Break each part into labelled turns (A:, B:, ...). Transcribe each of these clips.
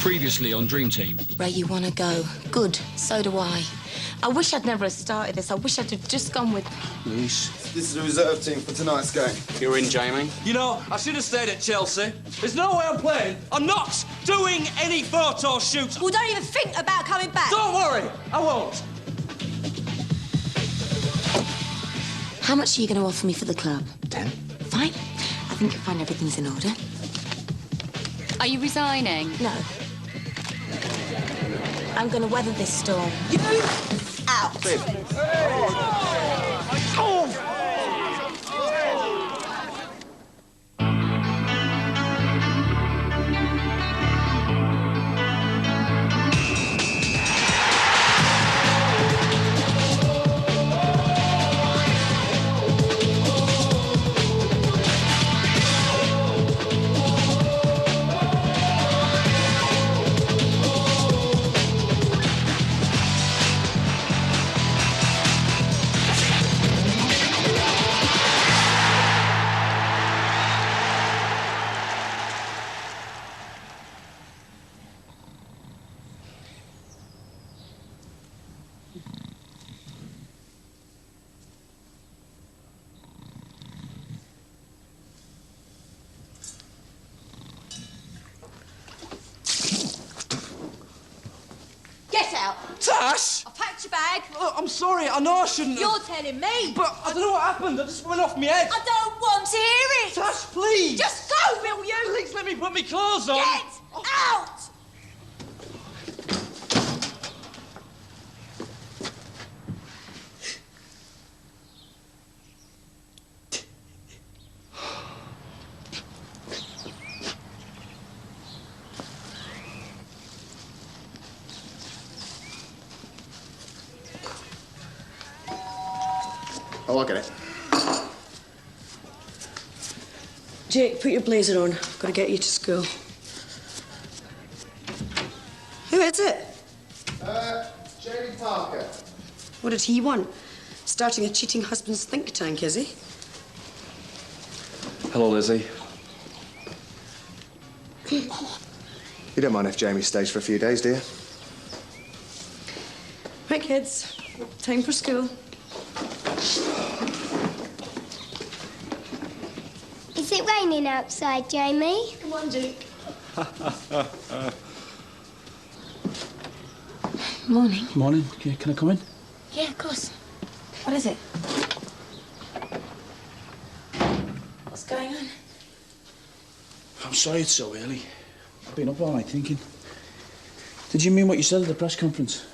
A: Previously on Dream Team.
B: Ray, you want to go? Good. So do I. I wish I'd never have started this. I wish I'd have just gone with...
C: Luis.
D: This is the reserve team for tonight's game.
A: You're in, Jamie.
E: You know, I should have stayed at Chelsea. There's no way I'm playing. I'm not doing any photo shoots.
F: Well, don't even think about coming back.
E: Don't worry, I won't.
B: How much are you going to offer me for the club?
C: 10.
B: Fine. I think you'll find everything's in order.
G: Are you resigning?
B: No. I'm going to weather this storm.
F: You out. Get out.
E: Tash!
F: I've packed your bag.
E: Look, I'm sorry, I know I shouldn't have...
F: You're telling me.
E: But I don't know what happened. I just went off my head.
F: I don't want to hear it.
E: Tash, please!
F: Just go, will you?
E: Please let me put my clothes on.
F: Get out.
D: Oh, I get it.
H: Jake, put your blazer on. Got to get you to school. Who is it?
D: Jamie Parker.
H: What did he want? Starting a cheating husband's think tank, is he?
C: Hello, Lizzie.
D: You don't mind if Jamie stays for a few days, do you?
H: Right, kids. Time for school.
I: Is it raining outside, Jamie?
H: Come on, Jake.
B: Morning.
C: Morning. Can I come in?
B: Yeah, of course. What is it? What's going on?
C: I'm sorry it's so early. I've been up all night thinking. Did you mean what you said at the press conference?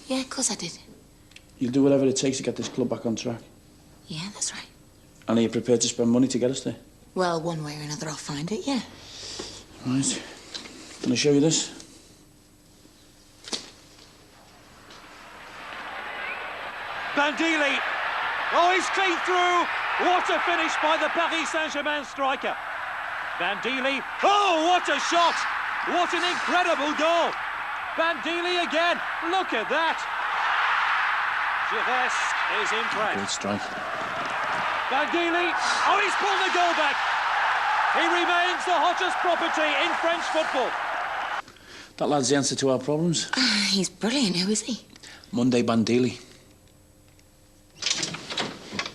B: Yeah, of course I did.
C: You'll do whatever it takes to get this club back on track.
B: Yeah, that's right.
C: And are you prepared to spend money to get us there?
B: Well, one way or another, I'll find it, yeah.
C: Right. Can I show you this?
J: Bandili. Oh, he's clean through. What a finish by the Paris Saint-Germain striker. Bandili. Oh, what a shot. What an incredible goal. Bandili again. Look at that. Giresse is impressed.
C: Great strike.
J: Bandili. Oh, he's pulled the goal back. He remains the hottest property in French football.
C: That lad's the answer to our problems.
B: He's brilliant. Who is he?
C: Monday Bandili.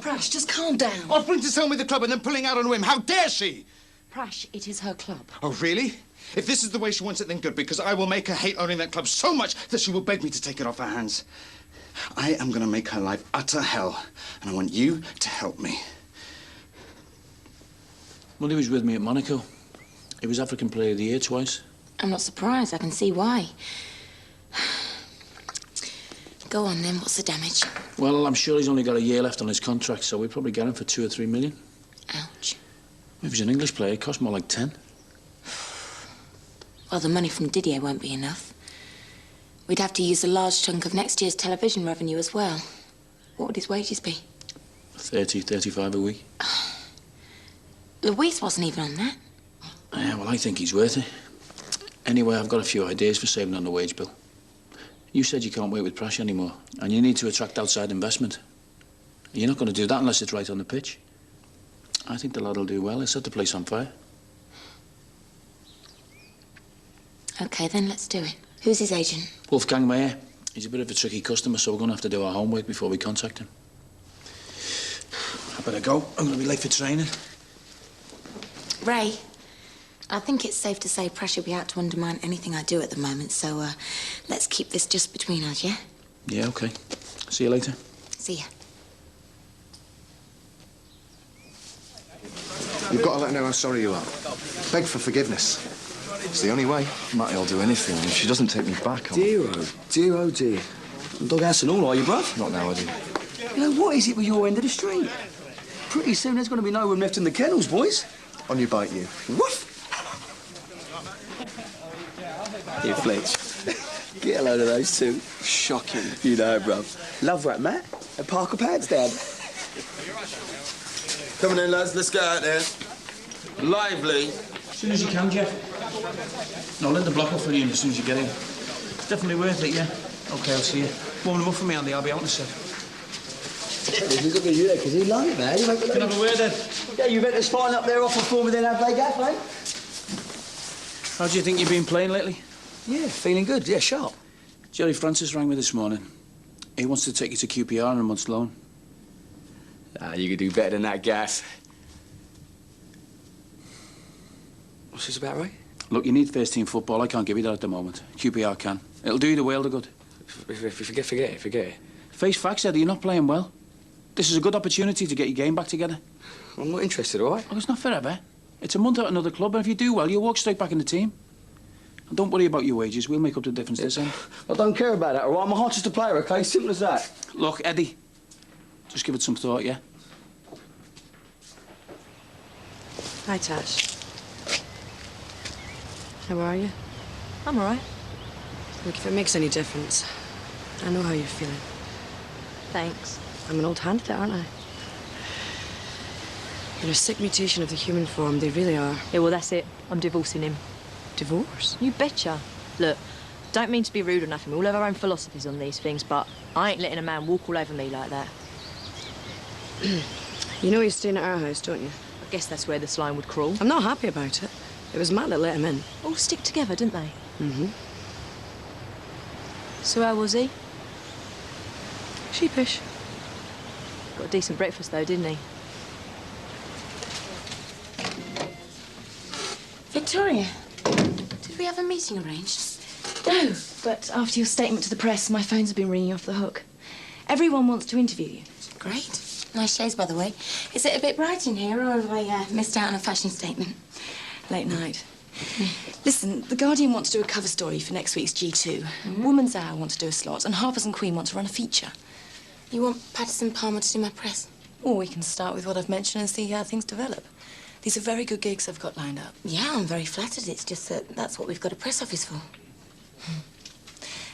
H: Prash, just calm down.
D: Offering to sell me the club and then pulling out on a whim. How dare she?
B: Prash, it is her club.
D: Oh, really? If this is the way she wants it, then good, because I will make her hate owning that club so much that she will beg me to take it off her hands. I am going to make her life utter hell, and I want you to help me.
C: Monday was with me at Monaco. He was African Player of the Year twice.
B: I'm not surprised. I can see why. Go on, then. What's the damage?
C: Well, I'm sure he's only got a year left on his contract, so we'd probably get him for 2 or 3 million.
B: Ouch.
C: If he's an English player, it costs more like 10.
B: Well, the money from Didier won't be enough. We'd have to use a large chunk of next year's television revenue as well. What would his wages be?
C: 30, 35 a week.
B: Luis wasn't even on that.
C: Yeah, well, I think he's worth it. Anyway, I've got a few ideas for saving on the wage bill. You said you can't work with Prash anymore, and you need to attract outside investment. You're not going to do that unless it's right on the pitch. I think the lad will do well. He'll set the place on fire.
B: OK, then let's do it. Who's his agent?
C: Wolfgang Mayer. He's a bit of a tricky customer, so we're going to have to do our homework before we contact him. I better go. I'm going to be late for training.
B: Ray, I think it's safe to say pressure will be out to undermine anything I do at the moment, so let's keep this just between us, yeah?
C: Yeah, OK. See you later.
B: See ya.
K: You've got to let her know how sorry you are. Beg for forgiveness. It's the only way.
L: Matty'll do anything. If she doesn't take me back, I'll...
E: Dear, oh dear. Doghouse and all, are you, bruv?
L: Not now, I do.
E: You know, what is it with your end of the street? Pretty soon there's going to be no room left in the kennels, boys.
K: On your bite, you.
E: What? You Fletch. Get a load of those two. Shocking. You know, bruv. Love rap, Matt. And Parker Pads, Dad.
M: Coming in, lads. Let's get out there. Lively.
C: As soon as you can, Jeff. No, let the block up for you as soon as you get in. It's definitely worth it, yeah? OK, I'll see you. Warm them up for me, Andy. I'll be out in a sec.
E: He's looking at you there because he likes it, man.
C: Can I have a word, then?
E: Yeah, you better spine up there off the form and then have they gaff, mate?
C: How do you think you've been playing lately?
E: Yeah, feeling good. Yeah, sharp.
C: Jerry Francis rang me this morning. He wants to take you to QPR on a month's loan.
E: Ah, you could do better than that, Gaff. What's this about, Ray?
C: Look, you need first-team football. I can't give you that at the moment. QPR can. It'll do you the world of good.
E: If you forget it.
C: Face facts, Eddie. You're not playing well. This is a good opportunity to get your game back together.
E: I'm not interested, all right?
C: Look, it's not forever. It's a month at another club, and if you do well, you'll walk straight back in the team. And don't worry about your wages. We'll make up the difference this end.
E: I don't care about that, all right? My heart's just a player, OK? Simple as that.
C: Look, Eddie, just give it some thought, yeah?
H: Hi, Tash. How are you?
F: I'm all right.
H: Look, if it makes any difference, I know how you're feeling.
F: Thanks.
H: I'm an old hand at it, aren't I? You're a sick mutation of the human form. They really are.
F: Yeah, well, that's it. I'm divorcing him.
H: Divorce?
F: You betcha. Look, don't mean to be rude or nothing. We all have our own philosophies on these things, but I ain't letting a man walk all over me like that.
H: You know you're staying at our house, don't you?
F: I guess that's where this line would crawl.
H: I'm not happy about it. It was Matt that let him in.
F: All stick together, didn't they?
H: Mm-hmm.
F: So how was he?
H: Sheepish.
F: Got a decent breakfast, though, didn't he?
B: Victoria, did we have a meeting arranged?
N: No, but after your statement to the press, my phones have been ringing off the hook. Everyone wants to interview you.
B: Great. Nice shades, by the way. Is it a bit bright in here, or have I missed out on a fashion statement?
N: Late night. Listen, The Guardian wants to do a cover story for next week's G2. Woman's Hour want to do a slot, and Harper's and Queen want to run a feature.
B: You want Patterson Palmer to do my press?
N: Or we can start with what I've mentioned and see how things develop. These are very good gigs I've got lined up.
B: Yeah, I'm very flattered. It's just that that's what we've got a press office for.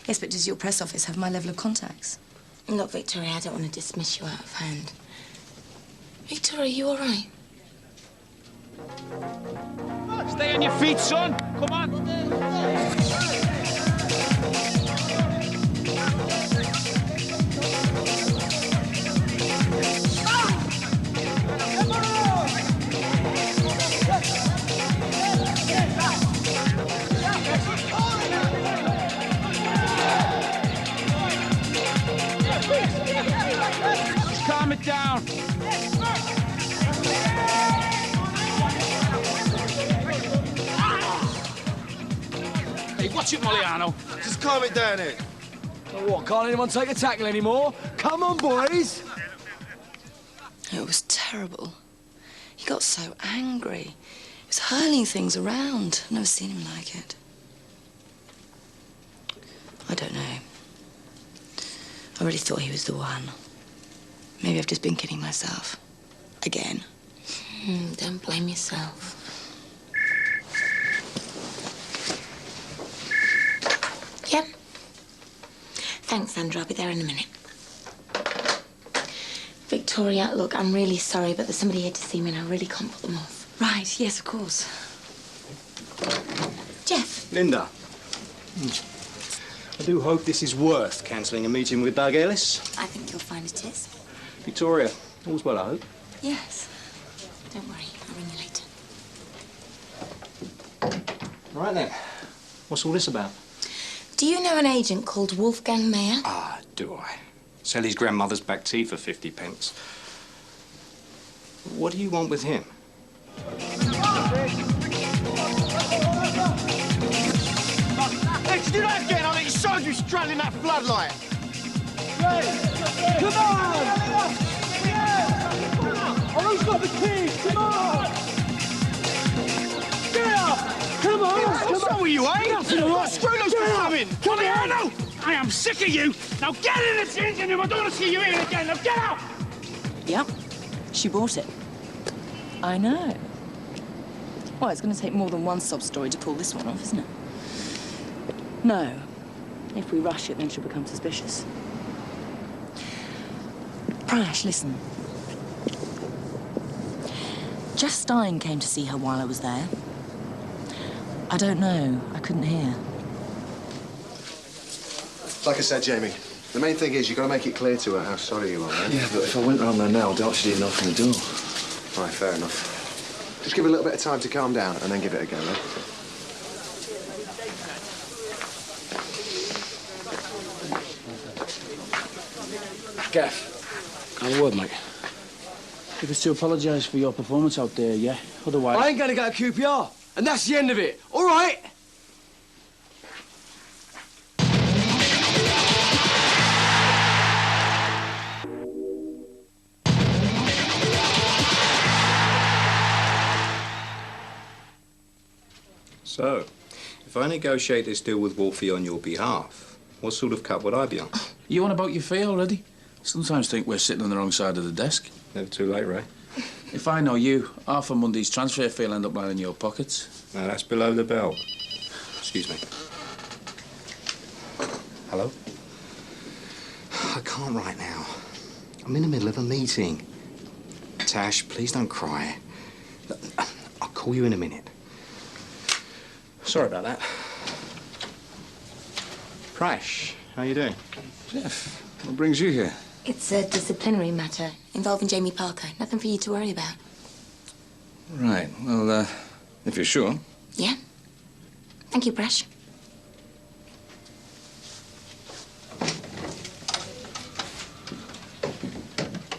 N: Yes, but does your press office have my level of contacts?
B: Look, Victoria, I don't want to dismiss you out of hand. Victoria, you all right?
J: Stay on your feet, son. Come on. Calm it down.
C: Hey, watch it, Moliano.
M: Just calm it down, Ed.
E: Oh, what, can't anyone take a tackle anymore? Come on, boys!
N: It was terrible. He got so angry. He was hurling things around. I've never seen him like it. I don't know. I really thought he was the one. Maybe I've just been kidding myself. Again.
B: Don't blame yourself. Yep. Thanks, Sandra. I'll be there in a minute. Victoria, look, I'm really sorry, but there's somebody here to see me and I really can't put them off.
N: Right, yes, of course.
B: Jeff.
O: Linda. I do hope this is worth cancelling a meeting with Doug Ellis.
B: I think you'll find it is.
O: Victoria, all's well, I hope.
B: Yes. Don't worry, I'll ring you later.
O: Right then. What's all this about?
B: Do you know an agent called Wolfgang Mayer?
O: Ah, do I? Sell his grandmother's back tea for 50 pence. What do you want with him?
J: Hey, did you not get on it? You saw you straddling that floodlight. Come on! Oh, who's got the keys? Come on! Get up! Come on! What's wrong with you, eh? Screw those coming! Come here! No! I am sick of you! Now get in this engine room! I don't want to see you here again! Now get out!
N: Yep, she bought it. I know. Well, it's going to take more than one sob story to pull this one off, isn't it? No. If we rush it, then she'll become suspicious. Prash, listen. Jeff Stein came to see her while I was there. I don't know. I couldn't hear.
K: Like I said, Jamie, the main thing is you've got to make it clear to her how sorry you are, right?
L: Yeah, but if I went round there now, Dart should even open the door.
K: All right, fair enough. Just give her a little bit of time to calm down and then give it a go, right?
C: Gaff, have a word, mate. If it's to apologise for your performance out there, yeah. Otherwise...
E: I ain't going to go to QPR, and that's the end of it. All right?
O: So, if I negotiate this deal with Wolfie on your behalf, what sort of cut would I be on?
C: You on about your fee already? Sometimes think we're sitting on the wrong side of the desk.
O: Never too late, Ray.
C: If I know you, half of Monday's transfer fee will end up lying in your pockets.
O: No, that's below the belt. Excuse me. Hello? I can't right now. I'm in the middle of a meeting. Tash, please don't cry. I'll call you in a minute. Sorry about that. Prash, how you doing?
C: Jeff, what brings you here?
B: It's a disciplinary matter involving Jamie Parker. Nothing for you to worry about.
L: Right, well, if you're sure.
B: Yeah? Thank you, Prash.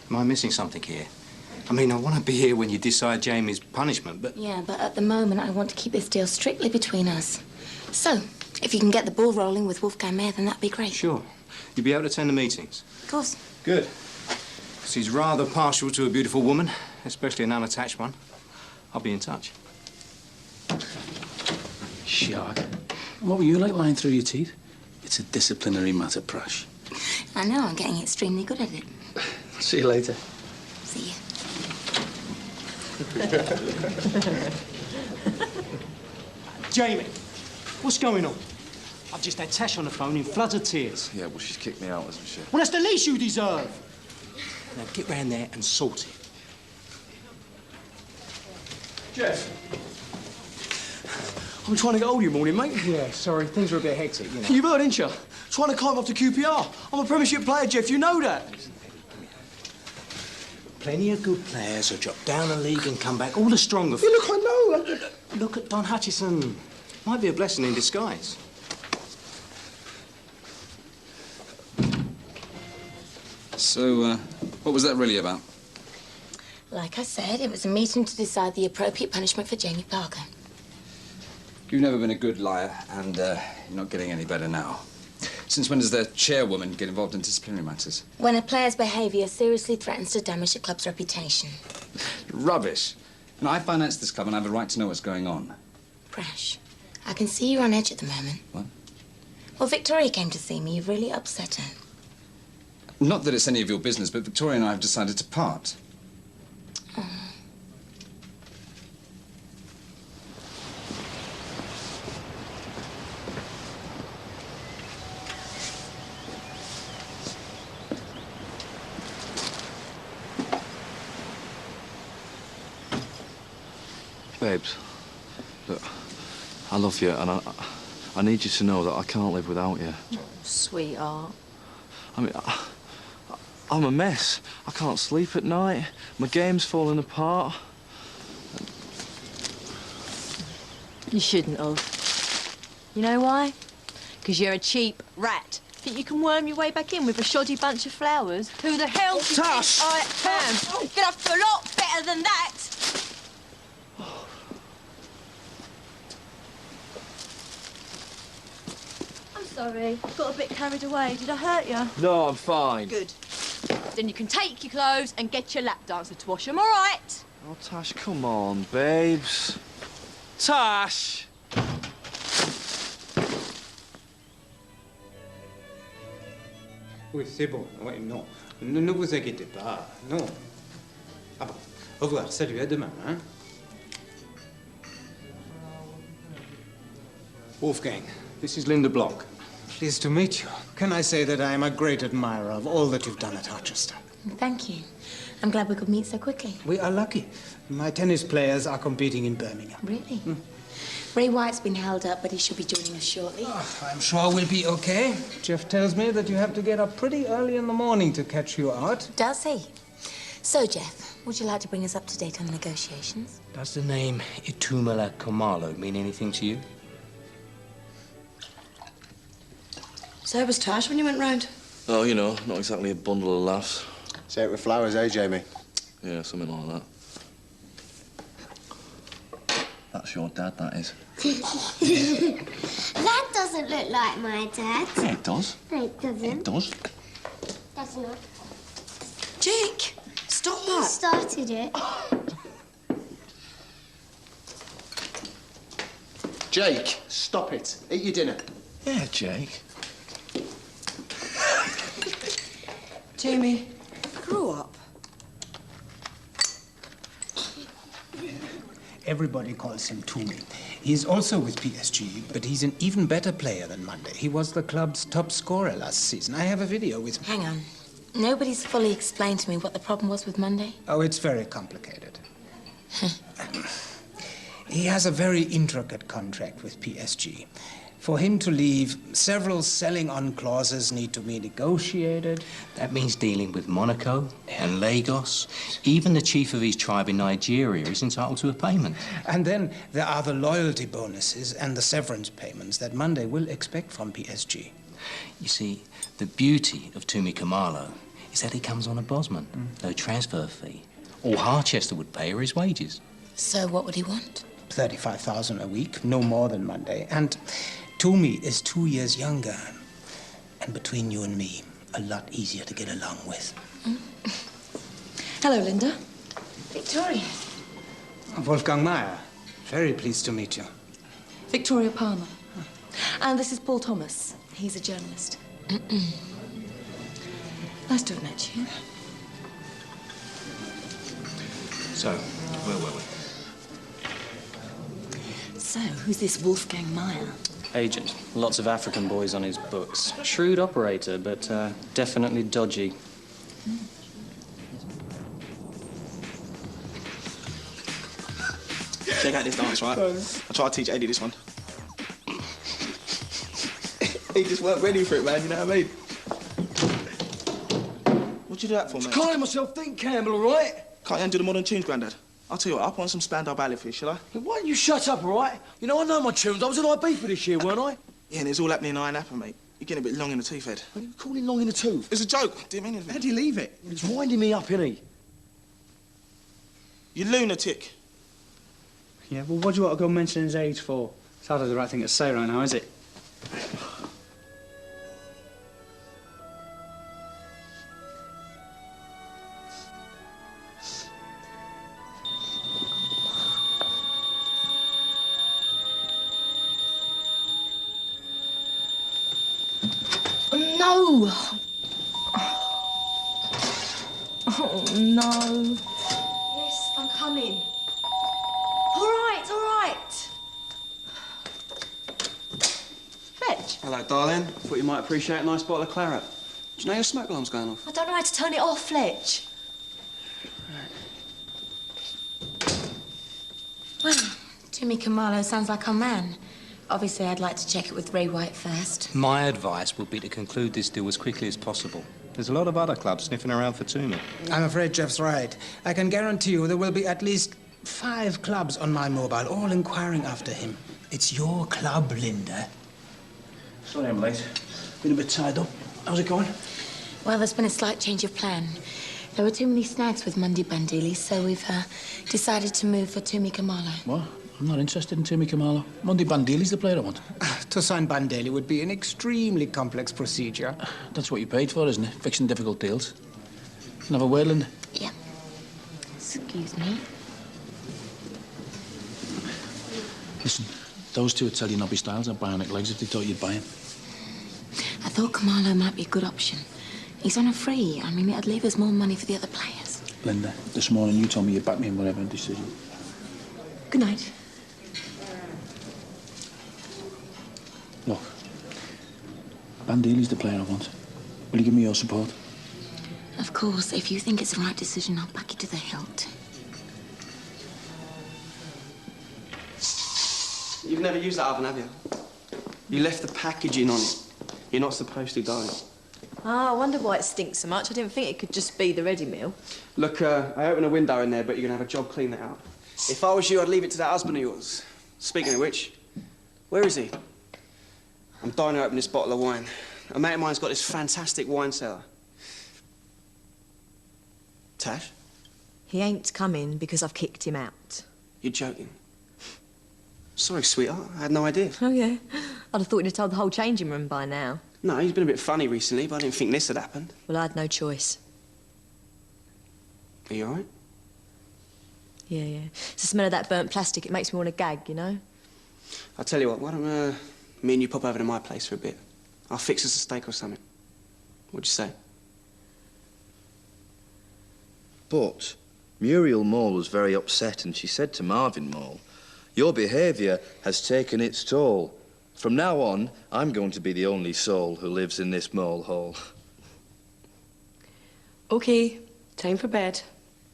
O: Am I missing something here? I mean, I want to be here when you decide Jamie's punishment, but...
B: Yeah, but at the moment, I want to keep this deal strictly between us. So, if you can get the ball rolling with Wolfgang Mayer, then that'd be great.
O: Sure. You'll be able to attend the meetings?
B: Of course.
O: Good. Because he's rather partial to a beautiful woman, especially an unattached one. I'll be in touch.
C: Shark. What were you like lying through your teeth? It's a disciplinary matter, Prash.
B: I know, I'm getting extremely good at it.
C: See you later.
B: See you.
O: Jamie, what's going on? I've just had Tash on the phone in floods of tears.
L: Yeah, well, she's kicked me out, hasn't she?
O: Well, that's the least you deserve. Now, get round there and sort it.
E: Jeff. I'm trying to get hold of you, morning, mate.
O: Yeah, sorry, things are a bit hectic, you know.
E: You've heard, ain't you? Trying to climb up to QPR. I'm a Premiership player, Jeff. You know that.
O: Plenty of good players who drop down the league and come back all the stronger.
E: Yeah, look, I know.
O: Look at Don Hutchison. Might be a blessing in disguise.
L: So, what was that really about?
B: Like I said, it was a meeting to decide the appropriate punishment for Jamie Parker.
L: You've never been a good liar, and you're not getting any better now. Since when does the chairwoman get involved in disciplinary matters?
B: When a player's behaviour seriously threatens to damage the club's reputation.
L: Rubbish. And I finance this club and I have a right to know what's going on.
B: Prash, I can see you're on edge at the moment.
L: What?
B: Well, Victoria came to see me. You've really upset her.
L: Not that it's any of your business, but Victoria and I have decided to part.
B: Oh.
L: Babes, look, I love you, and I need you to know that I can't live without you.
F: Sweetheart.
L: I mean, I'm a mess. I can't sleep at night. My game's falling apart.
F: You shouldn't have. You know why? Because you're a cheap rat. Think you can worm your way back in with a shoddy bunch of flowers? Who the hell do you think I am? You're gonna have to do a lot better than that. I'm sorry. Got a bit carried away. Did I hurt you?
E: No, I'm fine.
F: Good. Then you can take your clothes and get your lap dancer to wash them, all right?
E: Oh, Tash, come on, babes. Tash!
P: Oui, c'est bon. Oui, non. Ne vous inquiétez pas. Non. Ah bon. Au revoir. Salut, à demain. Hein? Wolfgang, this is Linda Block. Pleased to meet you. Can I say that I am a great admirer of all that you've done at Harchester?
B: Thank you. I'm glad we could meet so quickly.
P: We are lucky. My tennis players are competing in Birmingham.
B: Really? Ray White's been held up, but he should be joining us shortly.
P: I'm sure we'll be okay. Jeff tells me that you have to get up pretty early in the morning to catch you out.
B: Does he? So, Jeff, would you like to bring us up to date on the negotiations?
O: Does the name Itumala Khumalo mean anything to you?
H: So was Tash when you went round?
Q: Oh, you know, not exactly a bundle of laughs.
K: Say it with flowers, eh, Jamie?
Q: Yeah, something like that. That's your dad, that is.
I: That doesn't look like my dad.
Q: Yeah, it does.
I: No, it doesn't.
Q: It does.
I: That's not.
H: Jake, stop
I: You
H: that.
I: started it.
K: Jake, stop it. Eat your dinner.
Q: Yeah, Jake.
H: Jamie, grow up.
P: Everybody calls him Toomey. He's also with PSG, but he's an even better player than Monday. He was the club's top scorer last season. I have a video with him.
B: Hang on. Nobody's fully explained to me what the problem was with Monday.
P: Oh, it's very complicated. He has a very intricate contract with PSG. For him to leave, several selling-on clauses need to be negotiated.
O: That means dealing with Monaco and Lagos. Even the chief of his tribe in Nigeria is entitled to a payment.
P: And then there are the loyalty bonuses and the severance payments that Monday will expect from PSG.
O: You see, the beauty of Toomey Khumalo is that he comes on a Bosman. No transfer fee. All Harchester would pay are his wages.
B: So what would he want?
P: 35,000 a week, no more than Monday. And Toomey is 2 years younger. And between you and me, a lot easier to get along with.
N: Hello, Linda.
B: Victoria.
P: Wolfgang Meyer, very pleased to meet you.
N: Victoria Palmer. And this is Paul Thomas. He's a journalist. Nice to have met you.
O: So, where were we?
N: So, who's this Wolfgang Meyer?
R: Agent. Lots of African boys on his books. Shrewd operator, but definitely dodgy.
E: Check out this dance, right? I try to teach Eddie this one. He just weren't ready for it, man, you know what I mean? What'd you do that for, man?
M: Can't let myself think, Campbell, all right?
E: Can't you undo the modern tunes, Grandad? I'll tell you what, I'll put on some Spandau Ballet for you, shall I?
M: Why don't you shut up, all right? You know, I know my tunes. I was in Ibiza this year, weren't I?
E: Yeah, and it's all happening in Iron Apple, mate. You're getting a bit long in the tooth, Ed.
M: What are you calling long in the tooth?
E: It's a joke. Didn't mean anything.
M: How'd you leave it? It's winding me up, innit?
E: You lunatic.
S: Yeah, well, what do you want to go mention his age for? It's hardly the right thing to say right now, is it?
N: No! Oh, no.
H: Yes, I'm coming. All right, all right.
N: Fletch.
S: Hello, darling. Thought you might appreciate a nice bottle of claret. Do you know your smoke alarm's going off?
H: I don't know how to turn it off, Fletch.
B: Well, Jimmy Khumalo sounds like our man. Obviously, I'd like to check it with Ray White first.
O: My advice would be to conclude this deal as quickly as possible. There's a lot of other clubs sniffing around for Toomey.
P: I'm afraid Jeff's right. I can guarantee you there will be at least 5 clubs on my mobile, all inquiring after him. It's your club, Linda.
C: Sorry I'm late. Been a bit tied up. How's it going?
B: Well, there's been a slight change of plan. There were too many snags with Mundi Bandili, so we've decided to move for Tumi Kamalo.
C: What? I'm not interested in Tumi Kamalo. Mundi Bandili's the player I want.
P: To sign Bandeli would be an extremely complex procedure.
C: That's what you paid for, isn't it? Fixing difficult deals. Can I have a word, Linda?
B: Yeah. Excuse me.
C: Listen, those two would tell you Nobby Styles had bionic legs if they thought you'd buy him.
B: I thought Kamalo might be a good option. He's on a free. I mean, it'd leave us more money for the other players.
C: Linda, this morning you told me you'd back me in whatever decision.
B: Good night.
C: Look, Bandili's the player I want. Will you give me your support?
B: Of course, if you think it's the right decision, I'll back you to the hilt.
E: You've never used that oven, have you? You left the packaging on it. You're not supposed to, darling.
F: Ah, I wonder why it stinks so much. I didn't think it could just be the ready meal.
E: Look, I opened a window in there, but you're going to have a job cleaning it out. If I was you, I'd leave it to that husband of yours. Speaking of which, where is he? I'm dying to open this bottle of wine. A mate of mine's got this fantastic wine cellar. Tash?
F: He ain't coming because I've kicked him out.
E: You're joking. Sorry, sweetheart. I had no idea.
F: Oh, yeah? I'd have thought you'd have told the whole changing room by now.
E: No, he's been a bit funny recently, but I didn't think this had happened.
F: Well, I had no choice.
E: Are you all right?
F: Yeah, yeah. It's the smell of that burnt plastic. It makes me want to gag, you know?
E: I'll tell you what, why don't me and you pop over to my place for a bit? I'll fix us a steak or something. What'd you say?
Q: But Muriel Mole was very upset and she said to Marvin Mole, "Your behaviour has taken its toll. From now on, I'm going to be the only soul who lives in this mole hole."
H: OK, time for bed.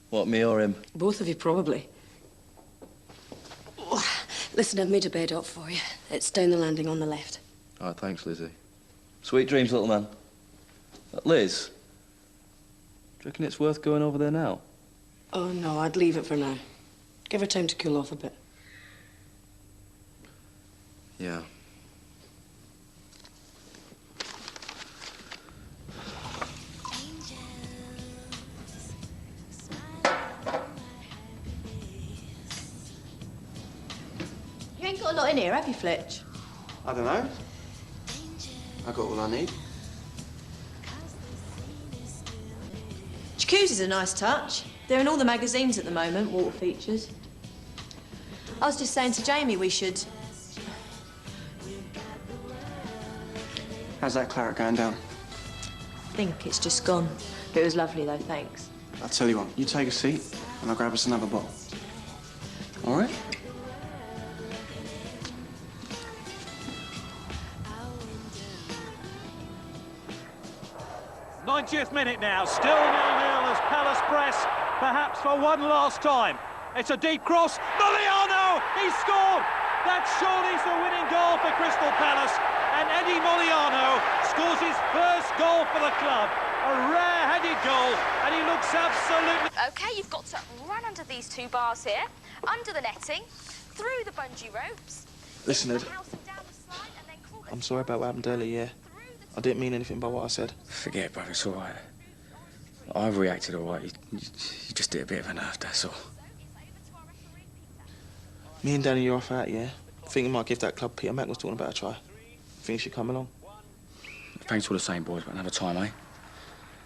Q: What, me or him?
H: Both of you, probably. Oh, listen, I've made a bed up for you. It's down the landing on the left.
Q: Oh, thanks, Lizzie. Sweet dreams, little man. Liz, do you reckon it's worth going over there now?
H: Oh, no, I'd leave it for now. Give her time to cool off a bit.
Q: Yeah.
F: You ain't got a lot in here, have you, Fletch?
E: I don't know. I got all I need.
F: Jacuzzi's a nice touch. They're in all the magazines at the moment, water features. I was just saying to Jamie we should...
E: How's that claret going down?
F: I think it's just gone. It was lovely, though, thanks.
E: I'll tell you what, you take a seat and I'll grab us another bottle. All right?
J: '90th minute now, still 0-0 as Palace press, perhaps for one last time. It's a deep cross. Moliano! He scored! That surely's the winning goal for Crystal Palace. And Eddie Moliano scores his first goal for the club. A rare-headed goal, and he looks absolutely...
T: OK, you've got to run under these two bars here, under the netting, through the bungee ropes.
E: Listen, Ed. I'm sorry about what happened earlier, yeah. I didn't mean anything by what I said.
L: Forget it, brother, it's all right. I've reacted all right. You just did a bit of a nerve, that's all.
E: Me and Danny are off out, yeah? Thinking might give that club Peter Mac was talking about a try. Think you should come along?
L: Thanks all the same, boys, but another time, eh?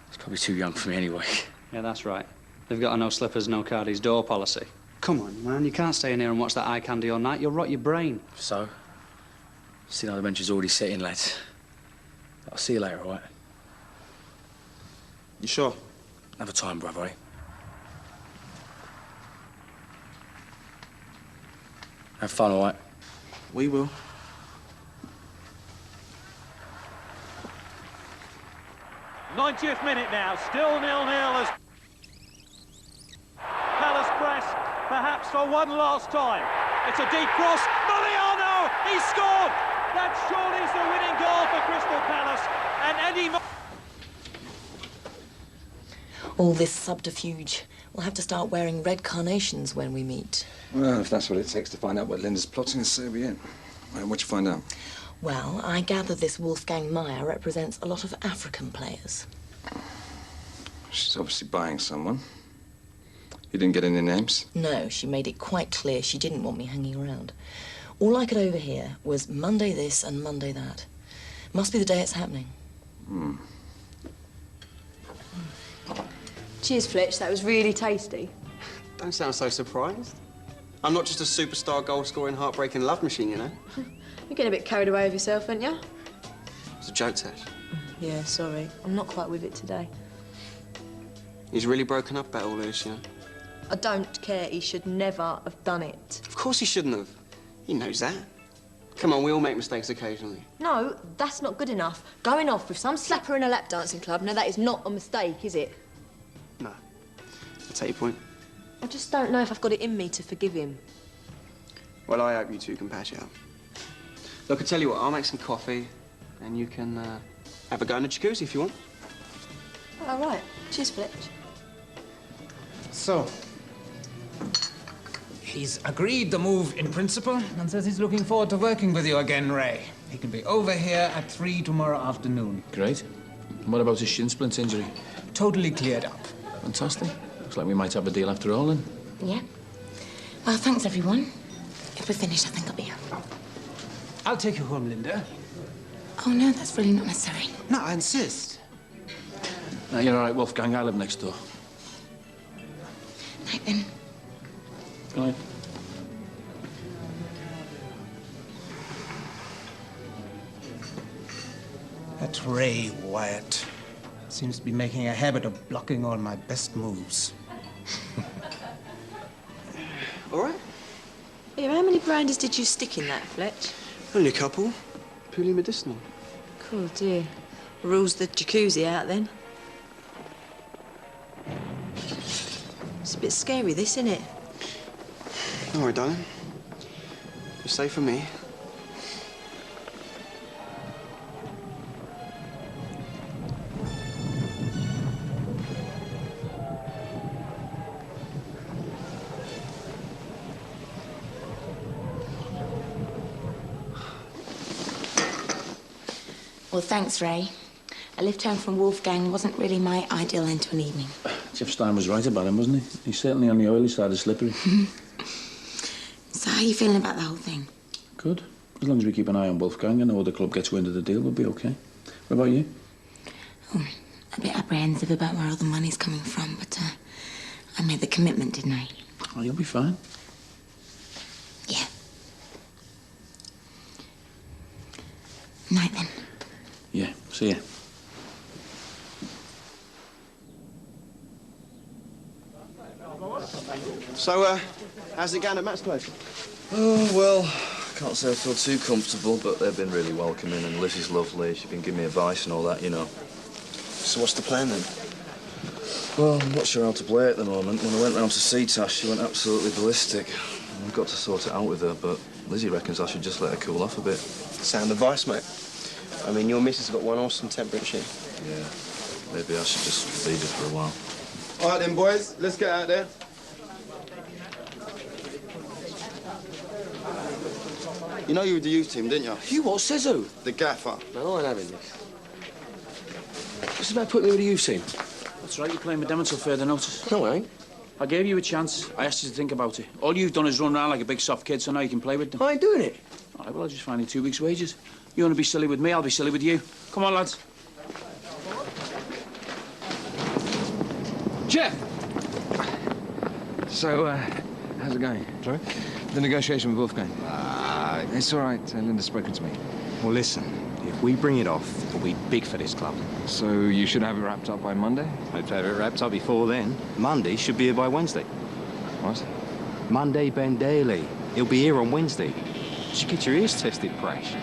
L: It's probably too young for me anyway.
S: Yeah, that's right. They've got a no slippers, no cardies door policy. Come on, man, you can't stay in here and watch that eye candy all night. You'll rot your brain.
L: So? See how the bench is already sitting, lads. I'll see you later, all right?
E: You sure?
L: Another time, brother, eh? Have fun, all right?
E: We will.
J: '90th minute now, still 0-0 as Palace press, perhaps for one last time. It's a deep cross. Moliano! He scored! That surely's the winning goal for Crystal Palace. And Eddie...
N: All this subterfuge. We'll have to start wearing red carnations when we meet.
L: Well, if that's what it takes to find out what Linda's plotting, so be it. What'd you find out?
N: Well, I gather this Wolfgang Meyer represents a lot of African players.
L: She's obviously buying someone. You didn't get any names?
N: No, she made it quite clear she didn't want me hanging around. All I could overhear was Monday this and Monday that. Must be the day it's happening.
L: Hmm.
F: Cheers, Fletch. That was really tasty.
E: Don't sound so surprised. I'm not just a superstar goal-scoring, heartbreaking love machine, you know.
F: You're getting a bit carried away with yourself, aren't you?
E: It's a joke, Tash.
F: Yeah, sorry. I'm not quite with it today.
E: He's really broken up about all this, you know.
F: I don't care. He should never have done it.
E: Of course he shouldn't have. He knows that. Come on, we all make mistakes occasionally.
F: No, that's not good enough. Going off with some slapper in a lap dancing club, now that is not a mistake, is it?
E: No. I take your point.
F: I just don't know if I've got it in me to forgive him.
E: Well, I hope you two can patch it up. Look, I tell you what, I'll make some coffee, and you can have a go in the jacuzzi if you want.
F: All right. Cheers, Fletch.
P: So, he's agreed the move in principle and says he's looking forward to working with you again, Ray. He can be over here at 3 tomorrow afternoon.
C: Great. And what about his shin splint injury?
P: Totally cleared up.
C: Fantastic. Looks like we might have a deal after all, then.
B: Yeah. Well, thanks, everyone. If we're finished, I think I'll be here.
P: I'll take you home, Linda.
B: Oh, no, that's really not necessary.
P: No, I insist.
C: No, you're all right, Wolfgang. I live next door.
B: Night, then.
C: Good night.
P: That Ray Wyatt seems to be making a habit of blocking all my best moves.
E: All right.
F: Yeah, how many brandies did you stick in that, Fletch?
E: Only a couple. Purely medicinal.
F: Cool, dear. Rules the jacuzzi out, then. It's a bit scary, this, isn't it?
E: Don't worry, darling. You're safe from me.
B: Well, thanks, Ray. A lift home from Wolfgang wasn't really my ideal end to an evening.
C: Jeff Stein was right about him, wasn't he? He's certainly on the oily side of slippery.
B: So how are you feeling about the whole thing?
C: Good. As long as we keep an eye on Wolfgang and know the club gets wind of the deal, we'll be okay. What about you?
B: Oh, a bit apprehensive about where all the money's coming from, but I made the commitment, didn't I?
C: Oh, you'll be fine.
B: Yeah. Night, then.
C: Yeah, see ya.
E: So, how's it going at Matt's place?
Q: Oh, well, can't say I feel too comfortable, but they've been really welcoming, and Liz is lovely. She's been giving me advice and all that, you know.
E: So what's the plan, then?
Q: Well, I'm not sure how to play at the moment. When I went round to see Tash, she went absolutely ballistic. I've got to sort it out with her, but Lizzie reckons I should just let her cool off a bit.
E: Sound advice, mate. I mean, your missus has got one awesome temper, hasn't she?
Q: Yeah, maybe I should just leave it for a while.
M: All right, then, boys. Let's get out there. You know you were the youth team, didn't you?
Q: You what? Says who?
M: The gaffer.
Q: No, I ain't having this. What's about putting me with the youth team?
C: That's right, you're playing with them until further notice.
Q: No, I ain't.
C: I gave you a chance. I asked you to think about it. All you've done is run around like a big soft kid, so now you can play with them.
Q: I ain't doing it.
C: All right, well, I'll just find you 2 weeks' wages. You want to be silly with me, I'll be silly with you. Come on, lads.
L: Jeff! So, how's it going?
O: Sorry?
L: The negotiation with Wolfgang.
O: It's all right. Linda's spoken to me. Well, listen, if we bring it off, it'll be big for this club.
L: So you should have it wrapped up by Monday?
O: Hope to have it wrapped up before then. Monday should be here by Wednesday.
L: What?
O: Monday, Ben Daly. He'll be here on Wednesday. You should get your ears tested, Crash.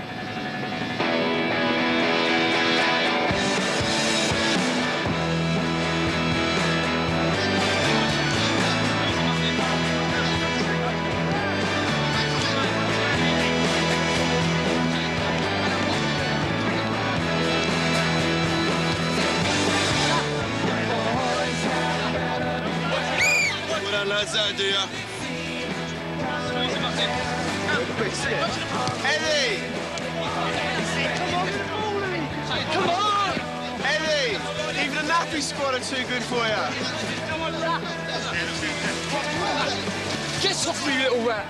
M: Do you? Eddie!
E: Daffy squad are too good for you.
J: Get off me, little rat!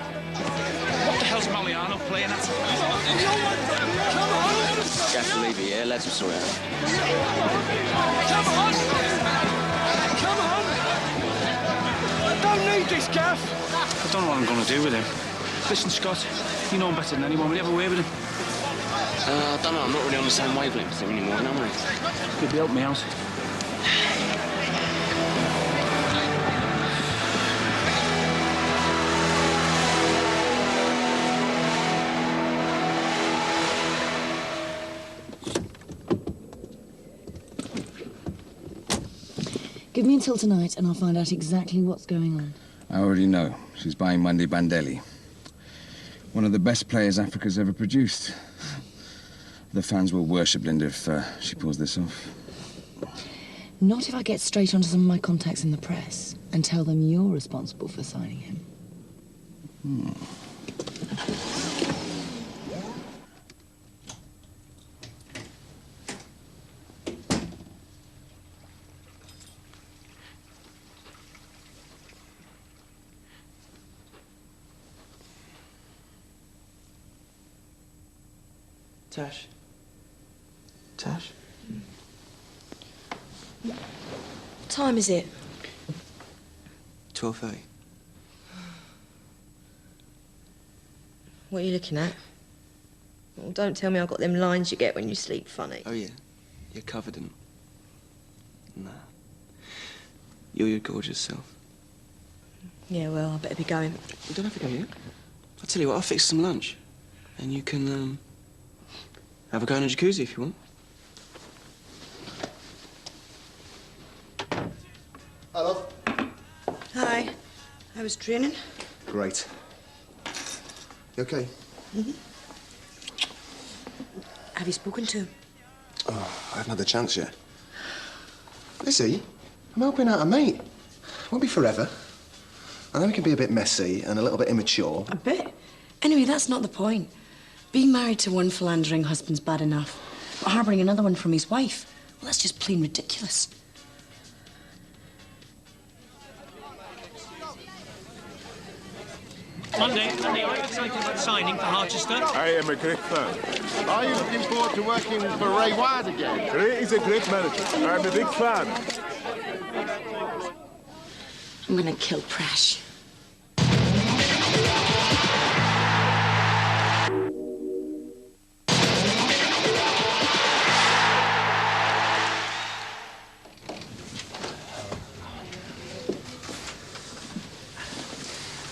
J: What the hell's Mariano playing at? Come on!
R: Gaff will leave you here. Let him sort it out.
J: Come on! Come on! I don't need this, Gaff! I don't know what I'm going to do with him. Listen, Scott, you know him better than anyone. Will you have a word with him?
R: I don't know. I'm not really on the same wavelength with him anymore, am I?
J: Could you help me out?
N: Give me until tonight and I'll find out exactly what's going on.
L: I already know. She's buying Monday Bandelli. One of the best players Africa's ever produced. The fans will worship Linda if she pulls this off.
N: Not if I get straight onto some of my contacts in the press and tell them you're responsible for signing him.
E: Tash? Tash?
H: What time is it?
E: 12:30.
H: What are you looking at? Well, don't tell me I've got them lines you get when you sleep funny.
E: Oh, yeah? You're covered in them? Nah. You're your gorgeous self.
H: Yeah, well, I better be going.
E: You don't have to go yet. I'll tell you what, I'll fix some lunch. And you can, have a go in a jacuzzi if you want.
K: Hello.
H: Hi. I was training.
K: Great. You okay?
H: Mm-hmm. Have you spoken to him?
K: Oh, I haven't had the chance yet. Lizzie, I'm helping out a mate. Won't be forever. I know it can be a bit messy and a little bit immature.
H: A bit? Anyway, that's not the point. Being married to one philandering husband's bad enough. But harbouring another one from his wife, well, that's just plain ridiculous.
J: Monday, are you excited about signing for Harchester?
U: I am a great fan. Are you looking forward to working for Ray Wyatt again? Ray is a great manager. I'm a big fan.
B: I'm gonna kill Prash.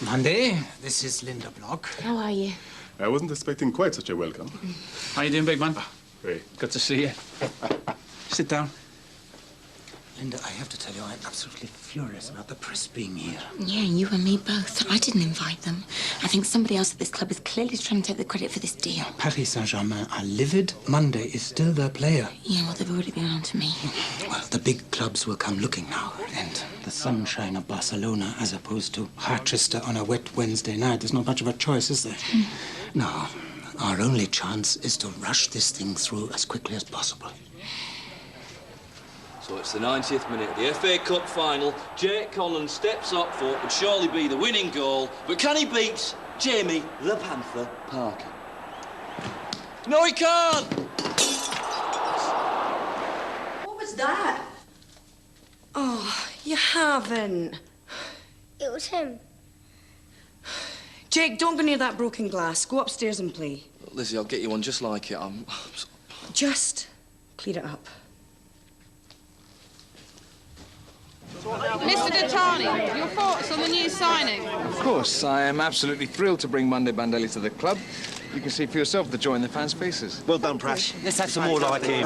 P: Monday, this is Linda Block.
B: How are you?
U: I wasn't expecting quite such a welcome.
J: How you doing, big man?
U: Ray.
J: Good to see you. Sit down.
P: Linda, I have to tell you, I'm absolutely furious about the press being here.
B: Yeah, you and me both. I didn't invite them. I think somebody else at this club is clearly trying to take the credit for this deal.
P: Paris Saint-Germain are livid. Monday is still their player.
B: Yeah, well, they've already been on to me.
P: Well, the big clubs will come looking now. And the sunshine of Barcelona as opposed to Harchester on a wet Wednesday night. There's not much of a choice, is there? No. Our only chance is to rush this thing through as quickly as possible.
V: So it's the 90th minute of the FA Cup final. Jake Conlon steps up for what would surely be the winning goal, but can he beat Jamie the Panther Parker? No, he can't!
H: What was that? Oh, you haven't.
I: It was him.
H: Jake, don't go near that broken glass. Go upstairs and play.
Q: Lizzie, I'll get you one just like it.
H: Just clear it up.
W: Mr. Datani, your thoughts on the new signing?
L: Of course, I am absolutely thrilled to bring Monday Bandelli to the club. You can see for yourself the joy in the fans' faces.
O: Well done, Prash. Let's have some more like him.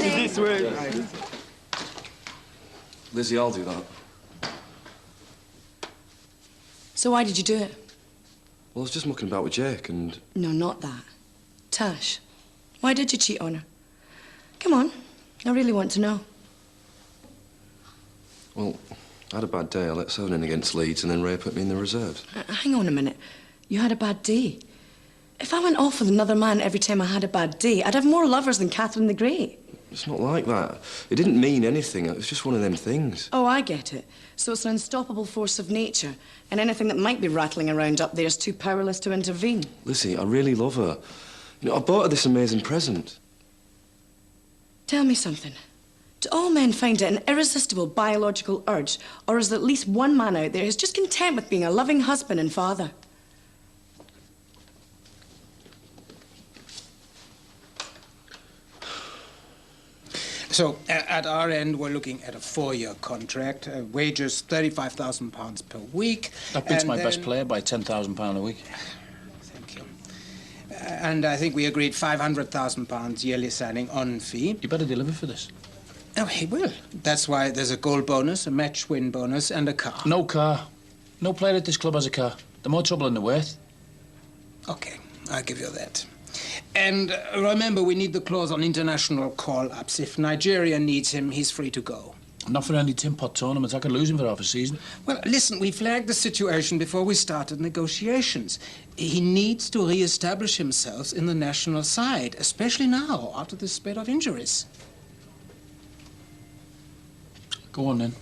U: This way.
Q: Lizzie, I'll do that.
H: So why did you do it?
Q: Well, I was just mucking about with Jake and...
H: No, not that. Tash, why did you cheat on her? Come on, I really want to know.
Q: Well, I had a bad day. I let 7 in against Leeds and then Ray put me in the reserves.
H: Hang on a minute. You had a bad day. If I went off with another man every time I had a bad day, I'd have more lovers than Catherine the Great.
Q: It's not like that. It didn't mean anything. It was just one of them things.
H: Oh, I get it. So it's an unstoppable force of nature, and anything that might be rattling around up there is too powerless to intervene.
Q: Lizzie, I really love her. You know, I bought her this amazing present.
H: Tell me something. Do all men find it an irresistible biological urge, or is there at least one man out there who's just content with being a loving husband and father?
P: So, at our end, we're looking at a 4-year contract, wages £35,000 per week.
C: That beats my best player by £10,000 a week.
P: Thank you. And I think we agreed £500,000 yearly signing on fee.
C: You better deliver for this.
P: Oh, he will. That's why there's a goal bonus, a match win bonus, and a car.
C: No car. No player at this club has a car. The more trouble in the worth.
P: Okay, I'll give you that. And remember, we need the clause on international call-ups. If Nigeria needs him, he's free to go.
C: Not for any tin pot tournaments. I could lose him for half a season.
P: Well, listen, we flagged the situation before we started negotiations. He needs to re-establish himself in the national side, especially now, after this spate of injuries.
C: Go on, then.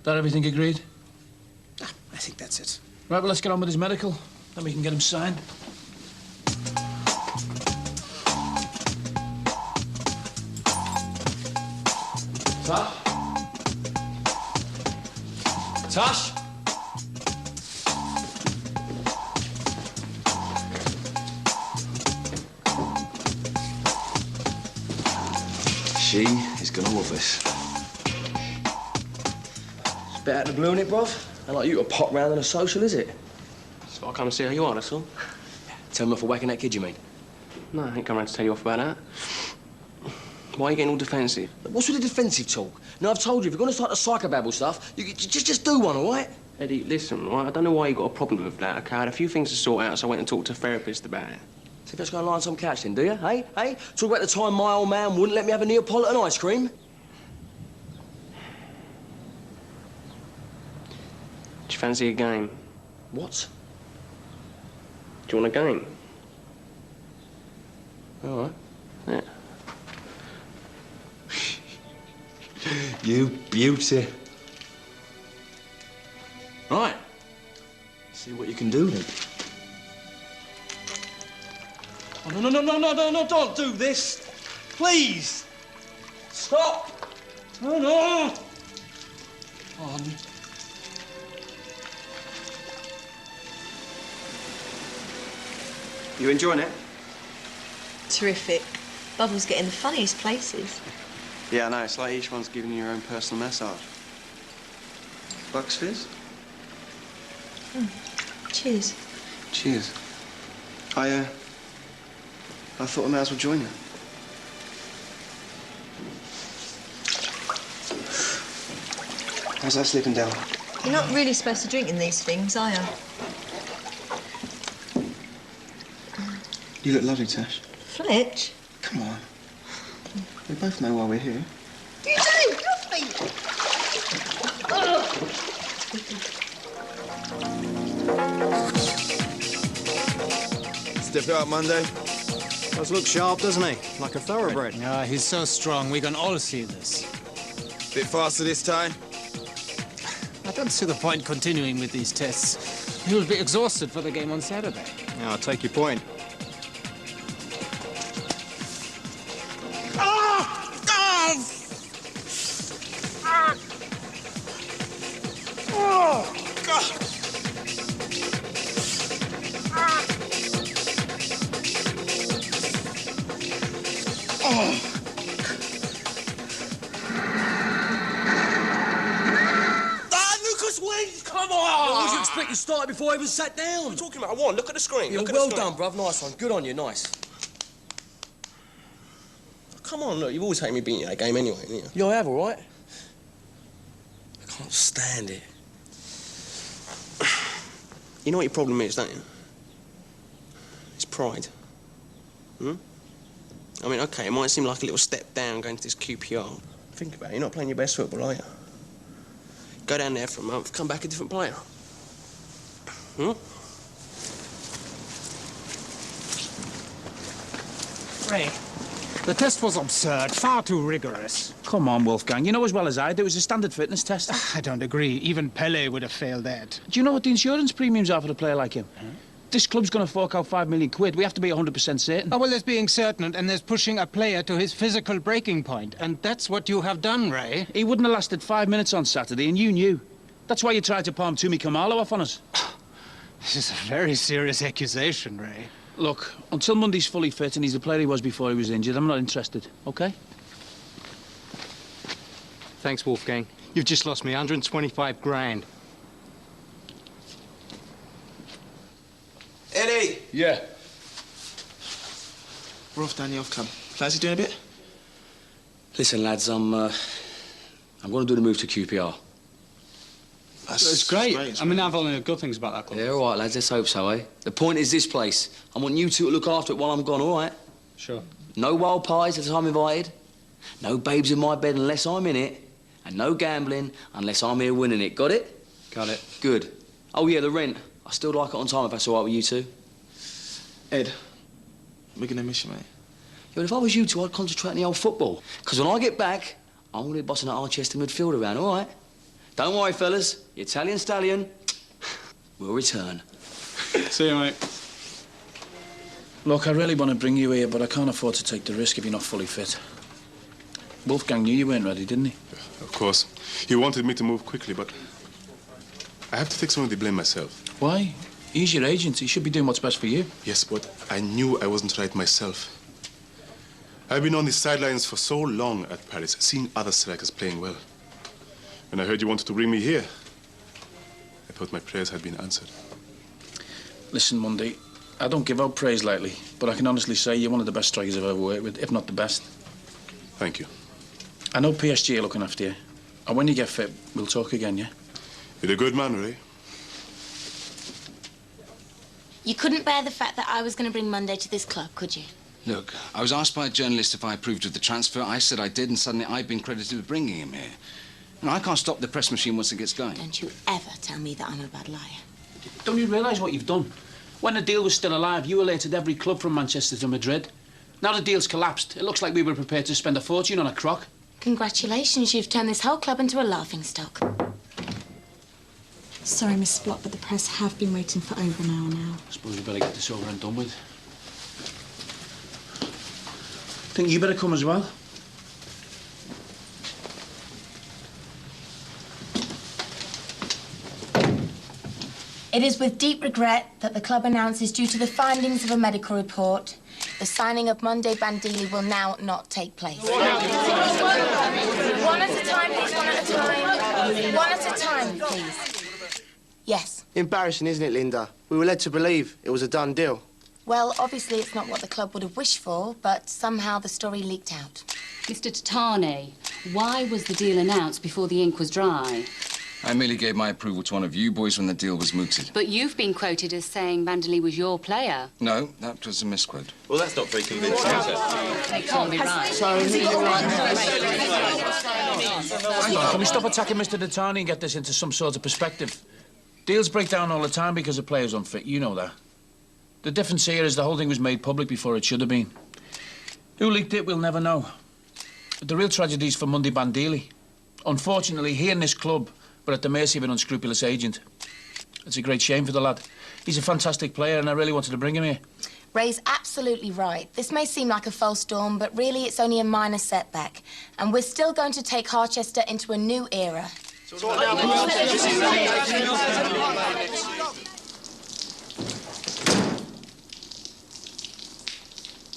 C: That everything agreed?
P: I think that's it.
C: Right, well, let's get on with his medical. Then we can get him signed. Tash? Tash?
Q: She is gonna love this.
E: It's better to blue in it, bruv. Ain't like you to pop round on a social, is it?
A: So I'll come and see how you are, that's all.
E: Tell me off for whacking that kid, you mean?
A: No, I ain't come round to tell you off about that. Why are you getting all defensive?
E: What's with the defensive talk? Now, I've told you, if you're going to start the psychobabble stuff, you just do one, all right?
A: Eddie, listen, right? I don't know why you got a problem with that, OK? I had a few things to sort out, so I went and talked to a therapist about it.
E: So let's go and lie on some couch then, do you? Hey? Hey? Talk about the time my old man wouldn't let me have a Neapolitan ice cream?
A: Do you fancy a game?
E: What?
A: Do you want a game?
E: All right.
A: Yeah.
E: You beauty. Right. See what you can do then. Oh, no, don't do this. Please. Stop. No. On. You enjoying it?
F: Terrific. Bubbles get in the funniest places.
E: Yeah, I know. It's like each one's giving you your own personal massage. Bucks fizz?
F: Cheers.
E: Cheers. I thought I might as well join you. How's that slipping down?
F: You're not really supposed to drink in these things, are you?
E: You look lovely, Tash.
F: Fletch?
E: Come on. We both know why we're here.
F: You do! Your feet!
M: Step out Monday.
D: Does look sharp, doesn't he? Like a thoroughbred.
P: Yeah, he's so strong. We can all see this.
M: Bit faster this time.
P: I don't see the point continuing with these tests. He'll be exhausted for the game on Saturday.
D: Yeah, I'll take your point.
E: Lucas wins! Come on! What did you expect? You started before I even sat down.
A: What are you talking about? I won. Look at the screen.
E: Yeah,
A: Look at
E: well
A: the screen.
E: done, bruv. Nice one. Good on you. Nice.
A: Come on, look. You've always hated me beating you at a game anyway, haven't you?
E: Yeah, I have, all right? I can't stand it.
A: You know what your problem is, don't you? It's pride. Hmm? I mean, OK, it might seem like a little step down going to this QPR. Think about it. You're not playing your best football, are you? Go down there for a month, come back a different player. Hmm?
P: Ray, The test was absurd, far too rigorous.
C: Come on, Wolfgang. You know as well as I do, it was a standard fitness test.
P: I don't agree. Even Pele would have failed that.
C: Do you know what the insurance premiums are for a player like him? Huh? This club's going to fork out £5 million. We have to be 100% certain.
P: Oh, well, there's being certain, and there's pushing a player to his physical breaking point. And that's what you have done, Ray.
C: He wouldn't have lasted 5 minutes on Saturday, and you knew. That's why you tried to palm Tumi Kamalo off on us.
P: This is a very serious accusation, Ray.
C: Look, until Monday's fully fit and he's the player he was before he was injured, I'm not interested, OK?
P: Thanks, Wolfgang. You've just lost me 125 grand.
E: Eddie!
C: Yeah?
E: We're off down the off club. Fancy doing a bit?
V: Listen, lads, I'm going to do the move to QPR.
P: That's great. I mean, I've only heard good things about that club.
V: Yeah, all right, lads, let's hope so, eh? The point is this place. I want you two to look after it while I'm gone, all right?
P: Sure.
V: No wild parties unless I'm invited. No babes in my bed unless I'm in it. And no gambling unless I'm here winning it. Got it?
P: Got it.
V: Good. Oh, yeah, the rent. I still like it on time if that's all right with you two.
E: Ed, we're going to miss you, mate.
V: Yeah, well, if I was you two, I'd concentrate on the old football. Because when I get back, I'm going to be bossing that Archester midfield around, all right? Don't worry, fellas. The Italian stallion will return.
P: See you, mate.
C: Look, I really want to bring you here, but I can't afford to take the risk if you're not fully fit. Wolfgang knew you weren't ready, didn't he?
U: Of course. He wanted me to move quickly, but I have to take some of the blame myself.
C: Why? He's your agent. He should be doing what's best for you.
U: Yes, but I knew I wasn't right myself. I've been on the sidelines for so long at Paris, seeing other strikers playing well. When I heard you wanted to bring me here, I thought my prayers had been answered.
C: Listen, Mundy, I don't give out praise lightly, but I can honestly say you're one of the best strikers I've ever worked with, if not the best.
U: Thank you.
C: I know PSG are looking after you. And when you get fit, we'll talk again, yeah?
U: You're a good man, Ray.
B: You couldn't bear the fact that I was going to bring Monday to this club, could you?
L: Look, I was asked by a journalist if I approved of the transfer. I said I did, and suddenly I've been credited with bringing him here. No, I can't stop the press machine once it gets going.
B: Don't you ever tell me that I'm a bad liar.
C: Don't you realise what you've done? When the deal was still alive, you alerted every club from Manchester to Madrid. Now the deal's collapsed. It looks like we were prepared to spend a fortune on a crock.
B: Congratulations, you've turned this whole club into a laughingstock.
H: Sorry, Miss Splott, but the press have been waiting for over an hour now.
C: I suppose we better get this over and done with. Think you better come as well?
B: It is with deep regret that the club announces, due to the findings of a medical report, the signing of Monday Bandili will now not take place. One at a time, please, one at a time. One at a time, please. Yes.
E: Embarrassing, isn't it, Linda? We were led to believe it was a done deal.
B: Well, obviously it's not what the club would have wished for, but somehow the story leaked out.
G: Mr. Tatane, why was the deal announced before the ink was dry?
L: I merely gave my approval to one of you boys when the deal was mooted.
G: But you've been quoted as saying Bandili was your player.
L: No, that was a misquote.
M: Well, that's not very convincing, is it?
G: They can't be right.
C: Can we stop attacking Mr. Tatane and get this into some sort of perspective? Deals break down all the time because a player's unfit. You know that. The difference here is the whole thing was made public before it should have been. Who leaked it, we'll never know. But the real tragedy's for Monday Bandili. Unfortunately, he and this club were at the mercy of an unscrupulous agent. It's a great shame for the lad. He's a fantastic player, and I really wanted to bring him here.
B: Ray's absolutely right. This may seem like a false dawn, but really it's only a minor setback. And we're still going to take Harchester into a new era.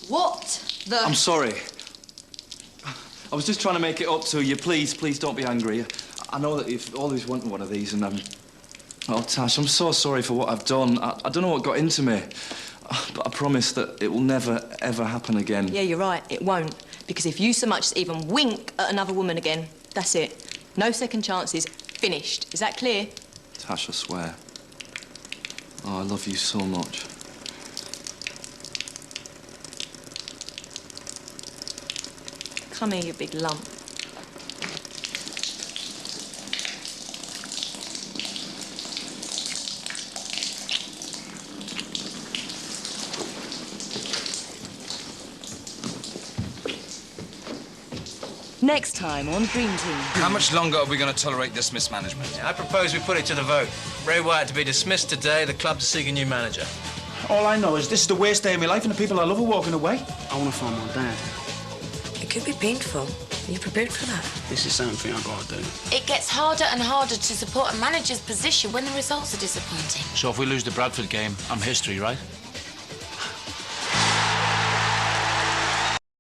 F: What the...
V: I'm sorry. I was just trying to make it up to you. Please don't be angry. I know that you've always wanted one of these, and oh, Tash, I'm so sorry for what I've done. I don't know what got into me, but I promise that it will never, ever happen again.
F: Yeah, you're right, it won't. Because if you so much as even wink at another woman again, that's it. No second chances, finished. Is that clear?
V: Tash, I swear. Oh, I love you so much.
F: Come here, you big lump.
N: Next time on Dream Team.
L: How much longer are we going to tolerate this mismanagement?
R: I propose we put it to the vote. Ray Wyatt to be dismissed today, the club to seek a new manager.
S: All I know is this is the worst day of my life and the people I love are walking away.
E: I want to find my dad.
H: It could be painful. Are you prepared for that?
E: This is something I've got to do.
B: It gets harder and harder to support a manager's position when the results are disappointing.
C: So if we lose the Bradford game, I'm history, right?